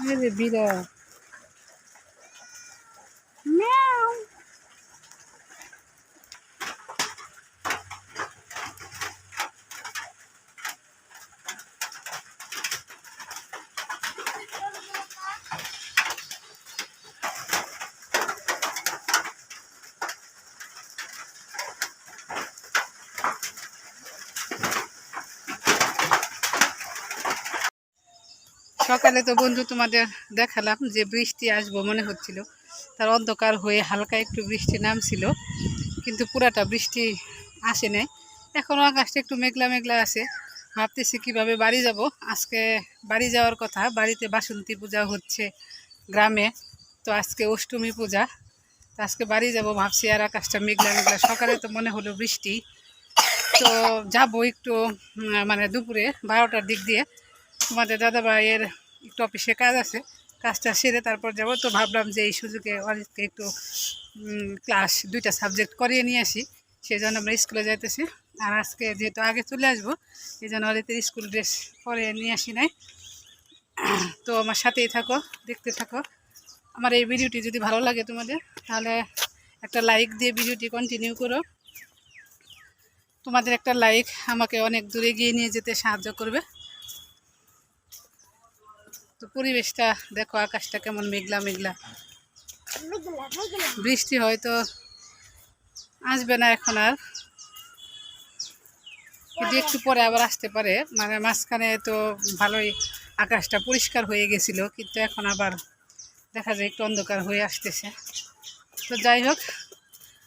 আরে বিড়াল মিয়াও। সকালে তো বন্ধু তোমাদের দেখালাম যে বৃষ্টি আসবো মনে হচ্ছিল, তার অন্ধকার হয়ে হালকা একটু বৃষ্টি নামছিল, কিন্তু পুরাটা বৃষ্টি আসে নাই। এখনও আকাশটা একটু মেঘলা মেঘলা আছে। ভাবতেছি কিভাবে বাড়ি যাব। আজকে বাড়ি যাওয়ার কথা, বাড়িতে বাসন্তী পূজা হচ্ছে গ্রামে, তো আজকে অষ্টমী পূজা, তো আজকে বাড়ি যাব ভাবছি। আর আকাশটা মেঘলা মেঘলা, সকালে তো মনে হলো বৃষ্টি। তো যাবো একটু মানে দুপুরে 12টার দিক দিয়ে। তোমাদের দাদা ভাইয়ের একটু অফিসে কাজ আছে, কাজটা সেরে তারপর যাব। তো ভাবলাম যে এই সুযোগে অরিতকে একটু ক্লাস 2টা সাবজেক্ট করিয়ে নিয়ে আসি, সেই জন্য আমরা স্কুলে যাইতেছি। আর আজকে যেহেতু আগে চলে আসবো, এই জন্য অরিতের স্কুল ড্রেস পরে নিয়ে আসি নাই। তো আমার সাথেই থাকো, দেখতে থাকো। আমার এই ভিডিওটি যদি ভালো লাগে তোমাদের, তাহলে একটা লাইক দিয়ে ভিডিওটি কন্টিনিউ করো। তোমাদের একটা লাইক আমাকে অনেক দূরে এগিয়ে নিয়ে যেতে সাহায্য করবে। তো পরিবেশটা দেখো, আকাশটা কেমন মেঘলা মেঘলা, বৃষ্টি হয়তো আসবে না এখন আর, কিন্তু একটু পরে আবার আসতে পারে। মানে মাঝখানে তো ভালোই আকাশটা পরিষ্কার হয়ে গেছিল, কিন্তু এখন আবার দেখা যায় একটু অন্ধকার হয়ে আসতেছে। তো যাই হোক,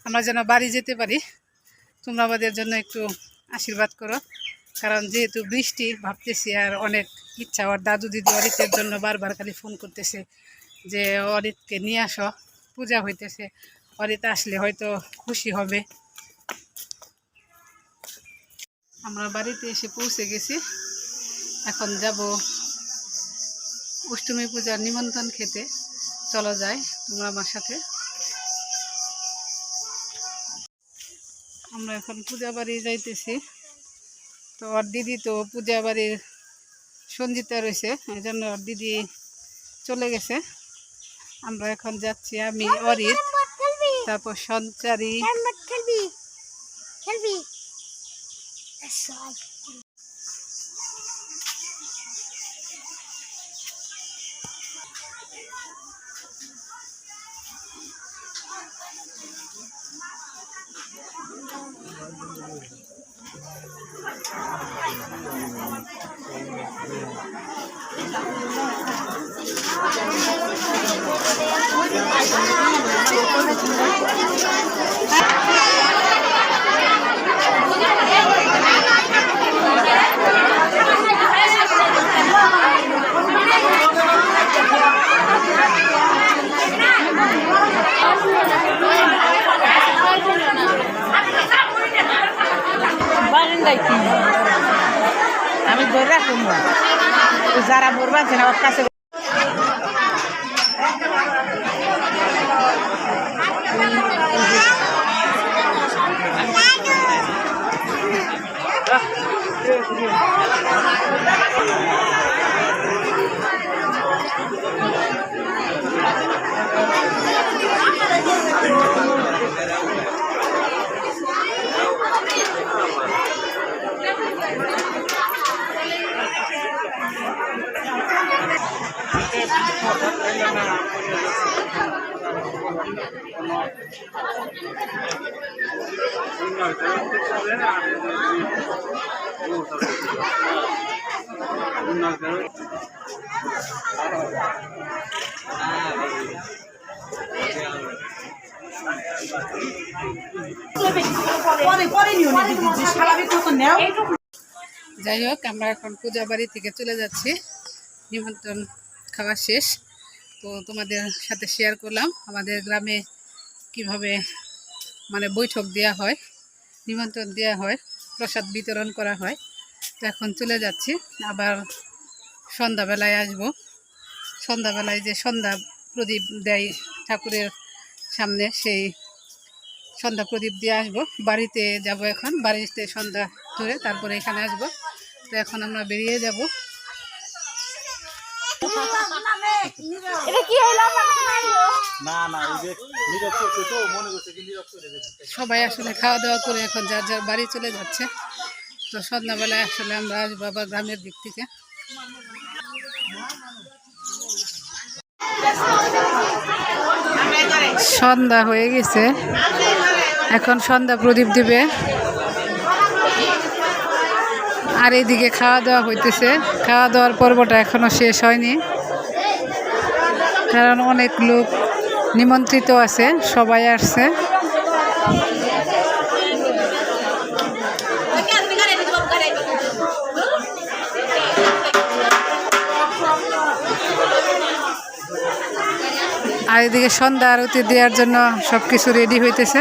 আমরা যেন বাড়ি যেতে পারি। তোমরা আমাদের জন্য একটু আশীর্বাদ করো, কারণ যেহেতু বৃষ্টি ভাবতেছি আর অনেক ইচ্ছা। ওর দাদু দিদি অরিতের জন্য বারবার খালি ফোন করতেছে যে অরিতকে নিয়ে আসো, পূজা হইতেছে, অরিত আসলে হয়তো খুশি হবে। আমরা বাড়িতে এসে পৌঁছে গেছি, এখন যাব অষ্টমী পূজার নিমন্ত্রণ খেতে। চলো যাই, তোমরা আমার সাথে। আমরা এখন পূজা বাড়ি যাইতেছি। তো ওর দিদি তো পূজা বাড়ির সঞ্জিতা রয়েছে, এই জন্য ওর দিদি চলে গেছে। আমরা এখন যাচ্ছি, আমি অরিত, তারপর সঞ্চারী। আমি ধরে রাখুন, যারা বলবেন আমার কাছে যাই হোক, আমরা এখন পূজা বাড়ি থেকে চলে যাচ্ছি, নিমন্ত্রণ খাওয়া শেষ। তো তোমাদের সাথে শেয়ার করলাম আমাদের গ্রামে কিভাবে মানে বৈঠক দেওয়া হয়, নিমন্ত্রণ দেওয়া হয়, প্রসাদ বিতরণ করা হয়। তো এখন চলে যাচ্ছি, আবার সন্ধ্যাবেলায় আসব। সন্ধ্যাবেলায় যে সন্ধ্যা প্রদীপ দেয় ঠাকুরের সামনে, সেই সন্ধ্যা প্রদীপ দিয়ে আসবো। বাড়িতে যাব, এখন বাড়িতে সন্ধ্যা ধরে তারপরে এখানে আসব। তো এখন আমরা বেরিয়ে যাব। সবাই আসলে খাওয়া দাওয়া করে এখন যার যার বাড়ি চলে যাচ্ছে। তো সন্ধ্যাবেলায় আসলে আমরা আসবো আবার গ্রামের দিক থেকে। সন্ধ্যা হয়ে গেছে, এখন সন্ধ্যা প্রদীপ দিবে। আর এইদিকে খাওয়া দাওয়া হইতেছে, খাওয়া দাওয়ার পর্বটা এখনো শেষ হয়নি, কারণ অনেক লোক নিমন্ত্রিত আছে, সবাই আসছে। আর এদিকে সন্ধ্যা আরতি দেওয়ার জন্য সবকিছু রেডি হইতেছে।